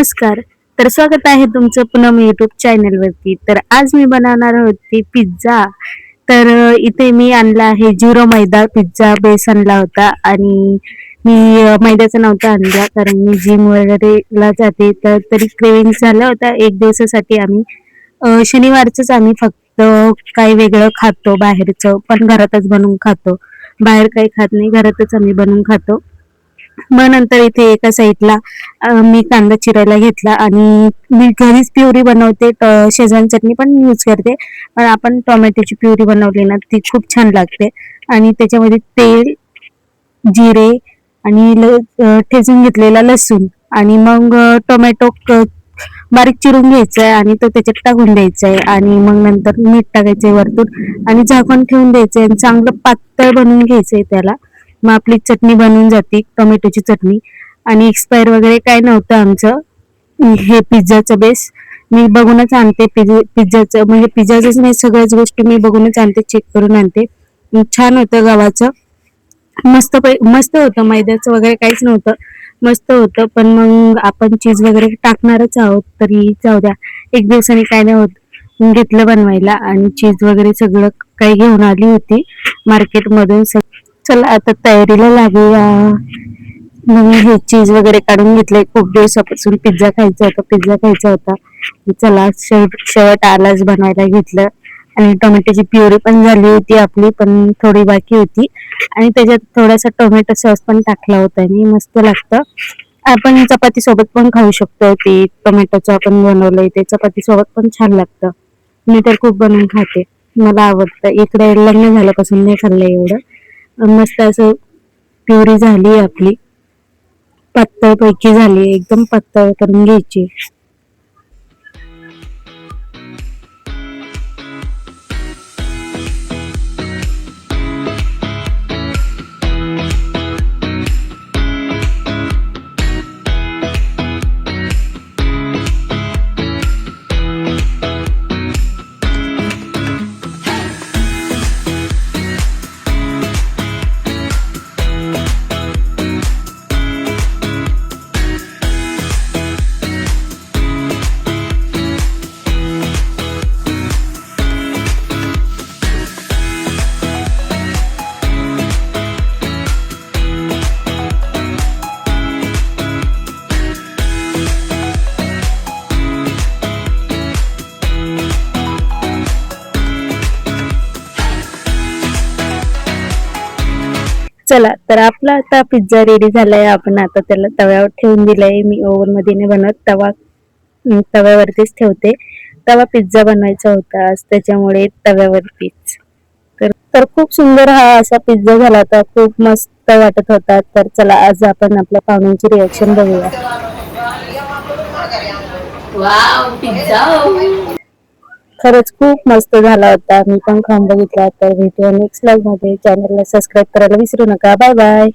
नमस्कार. तर स्वागत आहे तुमचं पुन्हा मी YouTube चॅनलवरती. तर आज मी बनवणार होती पिझ्झा. तर इथे मी आणला आहे 0 मैदा पिझ्झा बेस आणला होता आणि मी मैद्याचा नव्हता आणला कारण मी जिम वगैरे ला जाते तर तरी क्रेविंग झाला होता. एक दिवसासाठी आम्ही शनिवारचंच आम्ही फक्त काही वेगळं खातो बाहेरचं, पण घरातच बनवून खातो. बाहेर काही खात नाही, घरातच आम्ही बनवून खातो. मग नंतर इथे एका साईडला मी कांदा चिरायला घेतला आणि मी घरीच प्युरी बनवते. शेजवान चटणी पण यूज करते, पण आपण टोमॅटोची प्युरी बनवली ना ती खूप छान लागते. आणि त्याच्यामध्ये तेल, जिरे आणि ठेचून घेतलेला लसूण आणि मग टोमॅटो बारीक चिरून घ्यायचा आहे आणि तो त्याच्यात टाकून द्यायचा आहे आणि मग नंतर मीठ टाकायचंय वरतून आणि झाकण ठेवून द्यायचंय आणि चांगलं पातळ बनवून घ्यायचंय त्याला. मग आपली चटणी बनवून जाते, टोमॅटोची चटणी. आणि एक्सपायर वगैरे काय नव्हतं आमचं. हे पिझ्झाचं बेस मी बघूनच आणते. पिझ्झाचं म्हणजे पिझ्झाच नाही, सगळ्याच गोष्टी मी बघूनच आणते, चेक करून आणते. छान होतं गव्हाचं, मस्त होतं. मैद्याचं वगैरे काहीच नव्हतं, मस्त होतं. पण मग आपण चीज वगैरे टाकणारच आहोत तरी जाऊ द्या, एक दिवसाने काय नाही होत. घेतलं बनवायला आणि चीज वगैरे सगळं काही घेऊन आली होती मार्केटमधून. चला आता तयारीला लागूया. मग हे चीज वगैरे काढून घेतले. खूप दिवसापासून पिझ्झा खायचा होता. चला शेवट आलाच, बनवायला घेतलं. आणि टोमॅटोची प्युरी पण झाली होती आपली, पण थोडी बाकी होती. आणि त्याच्यात थोडासा टोमॅटो सॉस पण टाकला होता आणि मस्त लागतं. आपण चपाती सोबत पण खाऊ शकतो. ते टोमॅटोचं आपण बनवलंय ते चपाती सोबत पण छान लागतं. मी तर खूप बनवून खाते, मला आवडतं. इकडे लग्न झाल्यापासून नाही खाल्लं एवढं. मस्त असं प्युरी झाली आपली, पातळ पैकी झाली, एकदम पातळ करून घ्यायची. चला तर आपला आता पिझ्झा रेडी झालाय. आपण आता त्याला तव्यावर ठेवून दिलाय. मी ओव्हन मध्ये नाही बनवत, तव्यावरतीच ठेवते. तवा पिझ्झा बनवायचा होता आज, त्याच्यामुळे तव्यावरतीच. तर खूप सुंदर हा असा पिझ्झा झाला होता, खूप मस्त वाटत होता. तर चला आज आपण आपल्या पाहुण्यांची रिएक्शन बघूया. वाव, पिझ्झा खरंच खूप मस्त झाला होता. मी पण खाऊन बघितला. तर भेटूया नेक्स्ट व्लॉग मध्ये. चॅनलला सबस्क्राईब करायला विसरू नका. Bye bye.